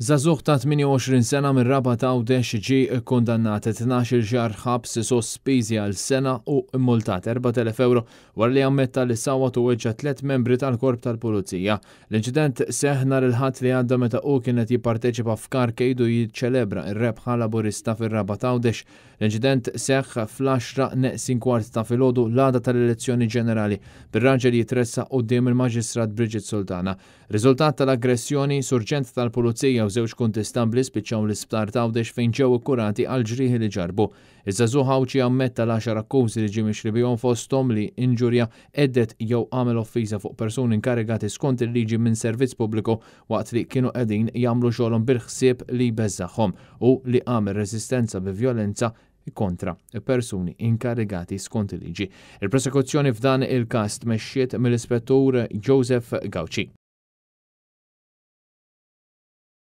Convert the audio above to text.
Żagħżugħ ta' 28 sena minn Rabat Għawdex ġie kkundannat 12 xahar ħabs sospiżi għal sena u mmultat 4,000 euro wara li ammetta li sawat u weġġa' 3 membri tal-Korp tal-Pulizija. L-inċident seħħ nhar il-Ħadd li għadda meta hu kienet jipparteċipa f'karkejd u jiċċelebra r-rebħa laburista fir-Rabat Għawdex. L-inċident seħħ fl-10:45 ta' filgħodu l-għada tal-elezzjoni ġenerali bir-raġel jitressa quddiem il-Maġistrat Bridget Sultana. Riżultat tal-aggressjoni, surġent tal-Pulizija u żewġ kontestabbli spiċċaw l-isptar ta' Għawdex fejn ġew ikkurati għal ġrieħi li ġarbu. Iż-żagħżugħ Ħawċi ammetta l-10 akkużi li ġie mixli bihom fosthom li inġurja għeddet jew għamel offiża fuq persuni inkarigati skont il-liġi minn servizz pubbliku waqt li kienu qegħdin jagħmlu xogħolhom bil-ħsieb li jbeżżagħhom u li għamel reżistenza bi vjolenza kontra persuni inkarigati skont il-liġi. Il-prosekuzzjoni f'dan il-każ tmexxiet mill-Ispettur Joseph Gawci.